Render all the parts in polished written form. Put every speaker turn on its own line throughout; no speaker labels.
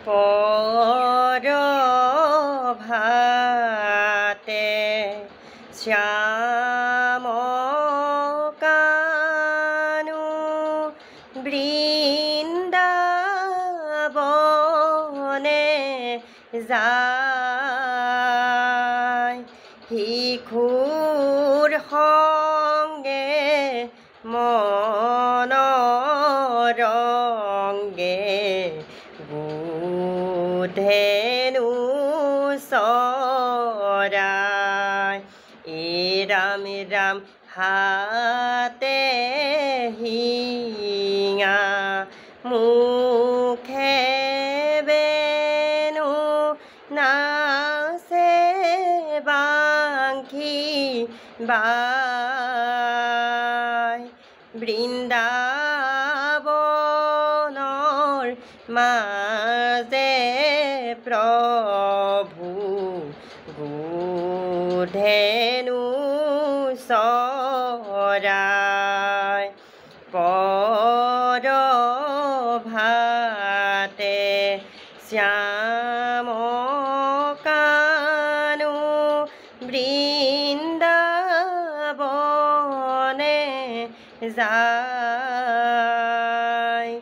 পৰভাতে শ্যাম কানু বৃন্দাবনে যায় শিশুৰ সংগে মনৰংগে বুধেনু চৰাই ৰাম ৰাম হাতে হিঙা মুখে বেনু নাচে বাংখি বাই বৃন্দাবনৰ মাজে প্ৰভু বুধেনু চৰাই পৰভাতে শ্যাম কানু বৃন্দাবনে যায়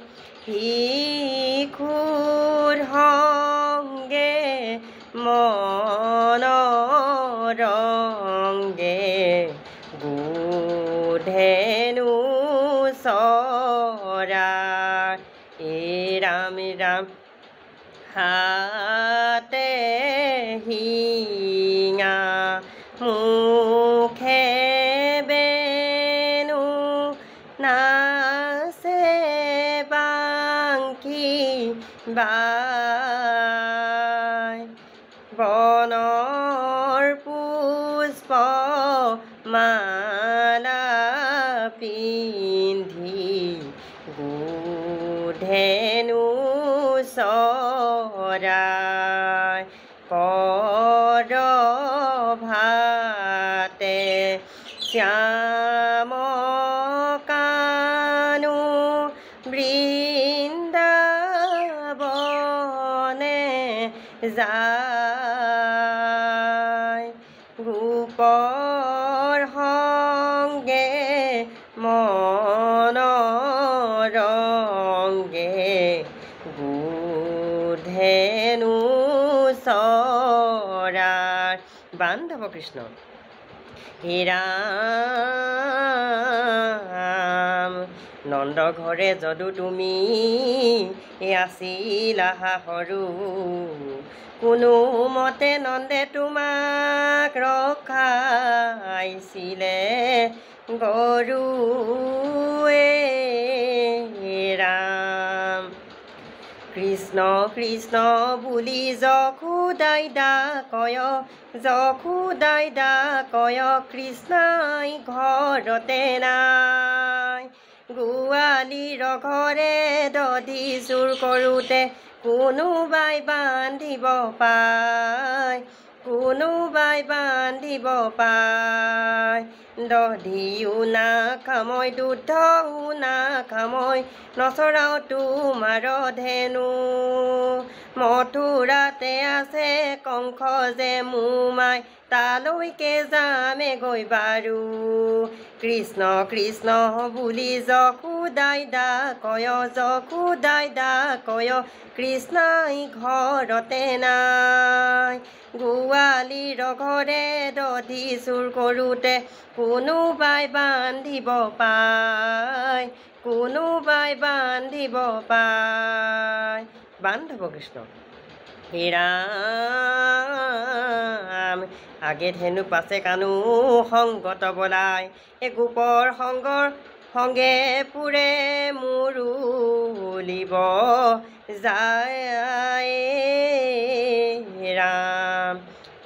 শিশুৰ সংগে মনৰংগে বুধেনু চৰাই ৰাম ৰাম হাতে হিঙা মুখে বেনু নাচে বাংখি বাই বনৰ পুষ্প মালা পিন্ধি বুধেনু চৰাই পৰভাতে শ্যাম কানু বৃন্দাবনে যায় গোপৰ সংগে মনৰংগে বুধেনু চৰাই বান্ধৱ কৃষ্ণ ৰাম নন্দ ঘৰে যদু তুমি আছিলা সৰু কোনো মতে নন্দে তোমাক ৰখাইছিলে গৰুৱে ৰাম কৃষ্ণ কৃষ্ণ বুলি যশোদাইদা কয় কৃষ্ণই ঘৰতে নাই গোৱালীৰ ঘৰে দধি চুৰ কৰোঁতে কোনোবাই বান্ধিব পায় দধিও নাখাময় দুধও নাখাময় নচৰাও তোমাৰ ধেনু মথুৰাতে আছে কংস যে মোমাই তালৈকে যামে গৈ বাৰু কৃষ্ণ কৃষ্ণ বুলি যশোদাইদা কয় কৃষ্ণই ঘৰতে নাই গোৱালীৰ ঘৰে দধি চুৰ কৰোঁতে কোনোবাই বান্ধিব পায় বান্ধৱ কৃষ্ণ ৰাম আগে ধেনু পাছে কানু সংগত বলাই গোপৰ সংগে পুৰে মুৰুলিব যায় ৰাম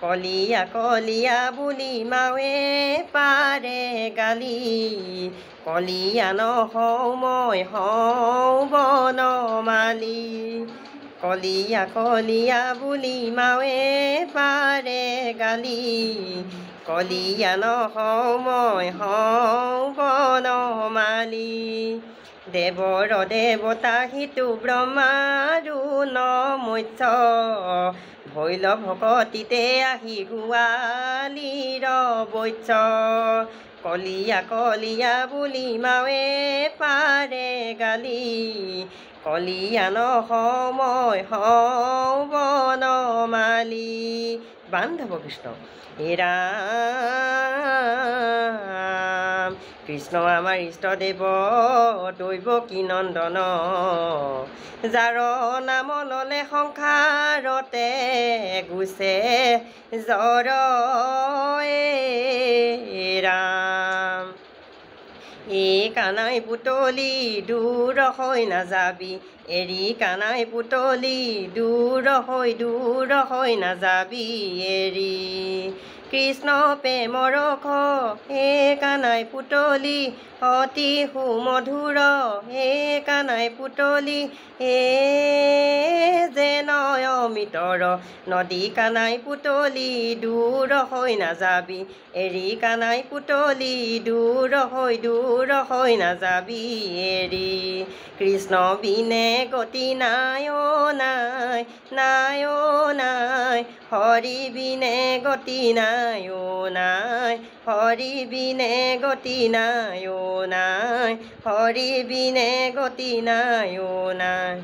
কলিয়া বুলি মাৱে পাৰে গালি কলিয়া নহওঁ মই হওঁ বনমালী কলিয়া বুলি মাৱে পাৰে গালি কলিয়া নহওঁ মই হওঁ বনমালী দেৱৰ দেৱতা সিটো ব্ৰহ্মাৰো ন মৎস্য ভৈল ভকতিতে আহি গোৱালীৰ বৈশ্য কলিয়া কলিয়া বুলি মাৱে পাৰে গালি কলিয়ান সময় বনমালী বান্ধৱ কৃষ্ণ হে ৰাম কৃষ্ণ আমাৰ ইষ্টদেৱ দৈৱকী নন্দন যাৰ নাম ল'লে সংসাৰতে গুচে জ্বৰ ৰাম এই কানাই পুতলি দূৰ হৈ নাযাবি এৰি কানাই পুতলি দূৰ হৈ নাযাবি এৰি কৃষ্ণ প্ৰেমৰ খ হে কানাই পুতলি অতি সুমধুৰ হে কানাই পুতলি হে যেন অমিতৰ নদী কানাই পুতলি দূৰ হৈ নাযাবি এৰি কানাই পুতলি দূৰ হৈ নাযাবি এৰি কৃষ্ণ বিনে গতি নাই নাই নাই নাই হৰি বিনে গতি নাই নাই হৰি বিনে গতি নাই নাই হৰি বিনে গতি নাই নাই